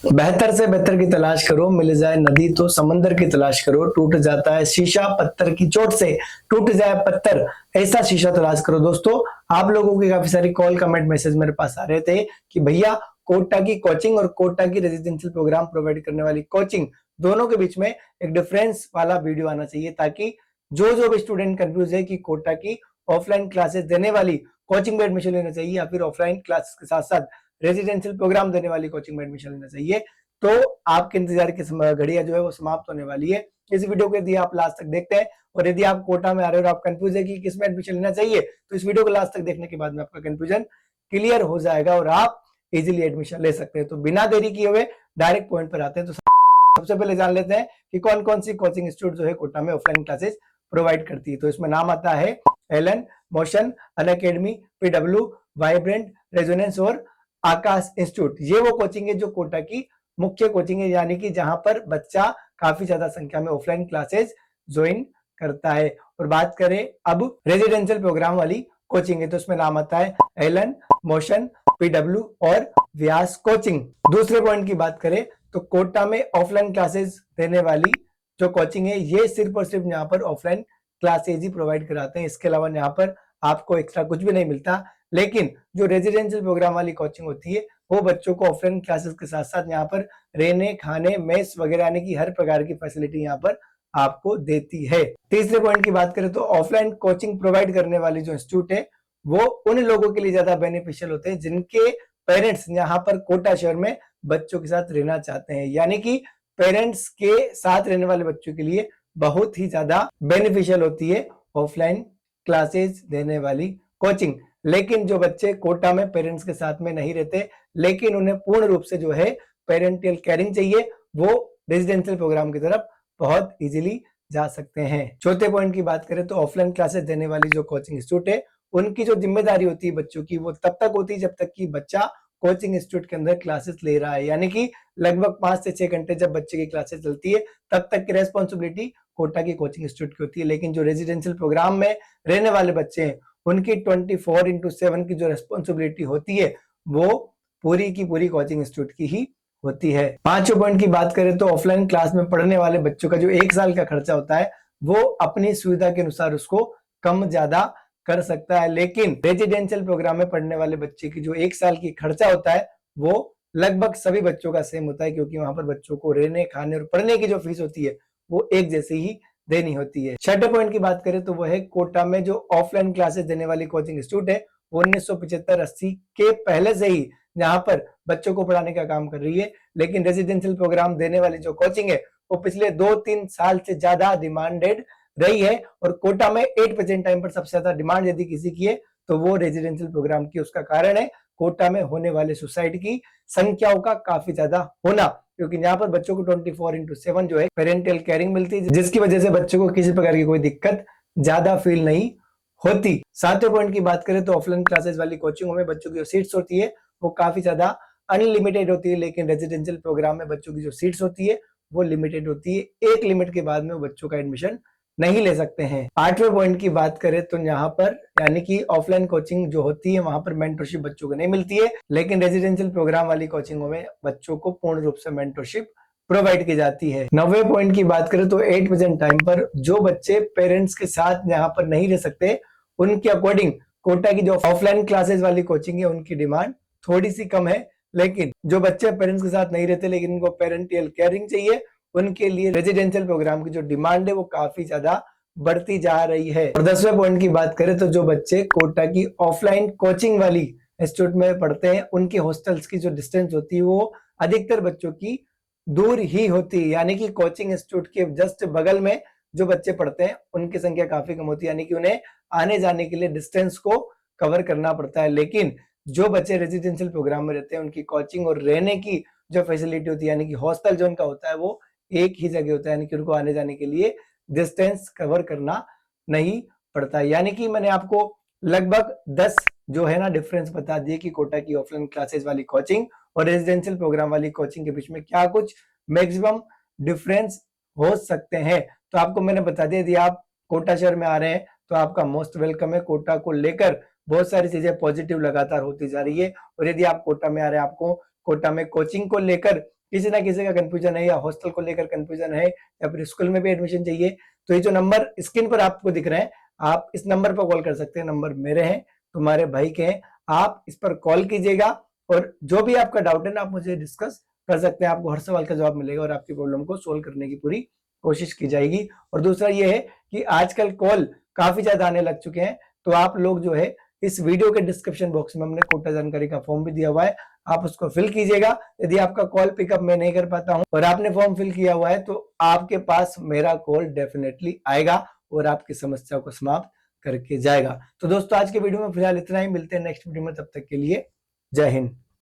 बेहतर से बेहतर की तलाश करो, मिल जाए नदी तो समंदर की तलाश करो, टूट जाता है शीशा पत्थर की चोट से, टूट जाए पत्थर ऐसा शीशा तलाश करो। दोस्तों, आप लोगों की काफी सारी कॉल कमेंट मैसेज मेरे पास आ रहे थे कि भैया कोटा की कोचिंग और कोटा की रेजिडेंशियल प्रोग्राम प्रोवाइड करने वाली कोचिंग दोनों के बीच में एक डिफरेंस वाला वीडियो आना चाहिए, ताकि जो भी स्टूडेंट कंफ्यूज है कि कोटा की ऑफलाइन क्लासेस देने वाली कोचिंग में एडमिशन लेना चाहिए या फिर ऑफलाइन क्लासेस के साथ साथ रेजिडेंशियल प्रोग्राम देने वाली कोचिंग में एडमिशन लेना चाहिए, तो आपके इंतजार की घड़ियां जो है वो समाप्त होने वाली है। इस वीडियो को यदि आप लास्ट तक देखते हैं और यदि आप कोटा में आ रहे हो और आप कंफ्यूज है कि किस में एडमिशन लेना चाहिए, तो इस वीडियो को लास्ट तक देखने के बाद में आपका कंफ्यूजन क्लियर हो जाएगा और आप इजीली एडमिशन ले सकते हैं। तो बिना देरी किए हुए डायरेक्ट पॉइंट पर आते हैं। तो सबसे पहले जान लेते हैं कि कौन कौन सी कोचिंग इंस्टीट्यूट जो है कोटा में ऑफलाइन क्लासेस प्रोवाइड करती है। तो इसमें नाम आता है Allen, Motion, Unacademy, PW, Vibrant, Resonance और आकाश इंस्टीट्यूट। ये वो कोचिंग है जो कोटा की मुख्य कोचिंग है, यानी कि जहां पर बच्चा काफी ज्यादा संख्या में ऑफलाइन क्लासेस ज्वाइन करता है। और बात करें अब रेजिडेंशियल प्रोग्राम वाली कोचिंग है, तो उसमें नाम आता है एलन, मोशन, पीडब्ल्यू और व्यास कोचिंग। दूसरे पॉइंट की बात करें तो कोटा में ऑफलाइन क्लासेस देने वाली जो कोचिंग है, ये सिर्फ और सिर्फ यहाँ पर ऑफलाइन क्लासेज ही प्रोवाइड कराते हैं। इसके अलावा यहाँ पर आपको एक्स्ट्रा कुछ भी नहीं मिलता। लेकिन जो रेजिडेंशियल प्रोग्राम वाली कोचिंग होती है, वो बच्चों को ऑफलाइन क्लासेस के साथ साथ यहाँ पर रहने, खाने, मेस वगैरह आने की हर प्रकार की फैसिलिटी यहाँ पर आपको देती है। तीसरे पॉइंट की बात करें तो ऑफलाइन कोचिंग प्रोवाइड करने वाली जो इंस्टीट्यूट है, वो उन लोगों के लिए ज्यादा बेनिफिशियल होते हैं जिनके पेरेंट्स यहाँ पर कोटा शहर में बच्चों के साथ रहना चाहते हैं। यानी कि पेरेंट्स के साथ रहने वाले बच्चों के लिए बहुत ही ज्यादा बेनिफिशियल होती है ऑफलाइन क्लासेस देने वाली कोचिंग। लेकिन जो बच्चे कोटा में पेरेंट्स के साथ में नहीं रहते, लेकिन उन्हें पूर्ण रूप से जो है पेरेंटियल केयरिंग चाहिए, वो रेजिडेंशियल प्रोग्राम की तरफ बहुत इजीली जा सकते हैं। चौथे पॉइंट की बात करें तो ऑफलाइन क्लासेस देने वाली जो कोचिंग इंस्टीट्यूट है, उनकी जो जिम्मेदारी होती है बच्चों की, वो तब तक होती है जब तक कि बच्चा कोचिंग इंस्टीट्यूट के अंदर क्लासेस ले रहा है। यानी कि लगभग 5 से 6 घंटे जब बच्चे की क्लासेस चलती है, तब तक की रेस्पॉन्सिबिलिटी कोटा की कोचिंग इंस्टीट्यूट की होती है। लेकिन जो रेजिडेंशियल प्रोग्राम में रहने वाले बच्चे हैं, उनकी 24/7 की जो रेस्पॉन्सिबिलिटी होती है, वो पूरी की पूरी कोचिंग इंस्टीट्यूट की ही होती है। पांचवें पॉइंट की बात करें तो ऑफलाइन क्लास में पढ़ने वाले बच्चों का जो 1 साल का खर्चा होता है, वो अपनी सुविधा के अनुसार उसको कम ज्यादा कर सकता है। लेकिन रेजिडेंशियल प्रोग्राम में पढ़ने वाले बच्चे की जो 1 साल की खर्चा होता है, वो लगभग सभी बच्चों का सेम होता है, क्योंकि वहां पर बच्चों को रहने, खाने और पढ़ने की जो फीस होती है, वो एक जैसी ही देनी होती है। छठे पॉइंट की बात करें तो वह है कोटा में जो ऑफलाइन क्लासेस देने वाली कोचिंग इंस्टीट्यूट है, 1975-80 के पहले से ही यहाँ पर बच्चों को पढ़ाने का काम कर रही है। लेकिन रेजिडेंशियल प्रोग्राम देने वाली जो कोचिंग है, वो पिछले 2-3 साल से ज्यादा डिमांडेड रही है। और कोटा में 8% टाइम पर सबसे ज्यादा डिमांड यदि किसी की है, तो वो रेजिडेंशियल प्रोग्राम की। उसका कारण है कोटा में होने वाले सुसाइड की संख्याओं का काफी ज्यादा होना, क्योंकि यहाँ पर बच्चों को 24/7 जो है पेरेंटल केयरिंग मिलती है, जिसकी वजह से बच्चों को किसी प्रकार की कोई दिक्कत ज्यादा फील नहीं होती। सातवें पॉइंट की बात करें तो ऑफलाइन क्लासेस वाली कोचिंगों में बच्चों की जो सीट्स होती है, वो काफी ज्यादा अनलिमिटेड होती है। लेकिन रेजिडेंशियल प्रोग्राम में बच्चों की जो सीट्स होती है, वो लिमिटेड होती है। एक लिमिट के बाद में वो बच्चों का एडमिशन नहीं ले सकते हैं। आठवें पॉइंट की बात करें तो यहाँ पर यानी कि ऑफलाइन कोचिंग जो होती है, वहां पर मेंटरशिप बच्चों को नहीं मिलती है। लेकिन रेजिडेंशियल प्रोग्राम वाली कोचिंगों में बच्चों को पूर्ण रूप से मेंटरशिप प्रोवाइड की जाती है। 9वें पॉइंट की बात करें तो 8% टाइम पर जो बच्चे पेरेंट्स के साथ यहाँ पर नहीं रह सकते, उनके अकॉर्डिंग कोटा की जो ऑफलाइन क्लासेस वाली कोचिंग है, उनकी डिमांड थोड़ी सी कम है। लेकिन जो बच्चे पेरेंट्स के साथ नहीं रहते लेकिन उनको पेरेंटियल केयरिंग चाहिए, उनके लिए रेजिडेंशियल प्रोग्राम की जो डिमांड है, वो काफी ज्यादा बढ़ती जा रही है। और 10वें पॉइंट की बात करें तो जो बच्चे कोटा की ऑफलाइन कोचिंग वाली इंस्टीट्यूट में पढ़ते हैं, उनके हॉस्टल्स की जो डिस्टेंस होती है, वो अधिकतर बच्चों की दूर ही होती है। यानी कि कोचिंग इंस्टीट्यूट के जस्ट बगल में जो बच्चे पढ़ते हैं, उनकी संख्या काफी कम होती है, यानी कि उन्हें आने जाने के लिए डिस्टेंस को कवर करना पड़ता है। लेकिन जो बच्चे रेजिडेंशियल प्रोग्राम में रहते हैं, उनकी कोचिंग और रहने की जो फैसिलिटी होती है, यानी कि हॉस्टल जो उनका होता है, वो एक ही जगह होता है, यानी कि उनको आने जाने के लिए डिस्टेंस कवर करना नहीं पड़ता। यानी कि मैंने आपको लगभग 10 जो है ना डिफरेंस बता दिए कि कोटा की ऑफलाइन क्लासेस वाली कोचिंग और रेजिडेंशियल प्रोग्राम वाली कोचिंग के बीच में क्या कुछ मैक्सिमम डिफरेंस हो सकते हैं। तो आपको मैंने बता दिया, यदि आप कोटा शहर में आ रहे हैं तो आपका मोस्ट वेलकम है। कोटा को लेकर बहुत सारी चीजें पॉजिटिव लगातार होती जा रही है। और यदि आप कोटा में आ रहे हैं, आपको कोटा में कोचिंग को लेकर किसी ना किसी का कंफ्यूजन है, या हॉस्टल को लेकर कंफ्यूजन है, या फिर स्कूल में भी एडमिशन चाहिए, तो ये जो नंबर स्क्रीन पर आपको दिख रहे हैं, आप इस नंबर पर कॉल कर सकते हैं। नंबर मेरे हैं, तुम्हारे भाई के हैं, आप इस पर कॉल कीजिएगा और जो भी आपका डाउट है ना, आप मुझे डिस्कस कर सकते हैं। आपको हर सवाल का जवाब मिलेगा और आपकी प्रॉब्लम को सोल्व करने की पूरी कोशिश की जाएगी। और दूसरा ये है कि आजकल कॉल काफी ज्यादा आने लग चुके हैं, तो आप लोग जो है इस वीडियो के डिस्क्रिप्शन बॉक्स में हमने कोटा जानकारी का फॉर्म भी दिया हुआ है, आप उसको फिल कीजिएगा। यदि आपका कॉल पिकअप मैं नहीं कर पाता हूं और आपने फॉर्म फिल किया हुआ है, तो आपके पास मेरा कॉल डेफिनेटली आएगा और आपकी समस्या को समाप्त करके जाएगा। तो दोस्तों आज के वीडियो में फिलहाल इतना ही, मिलते हैं नेक्स्ट वीडियो में, तब तक के लिए जय हिंद।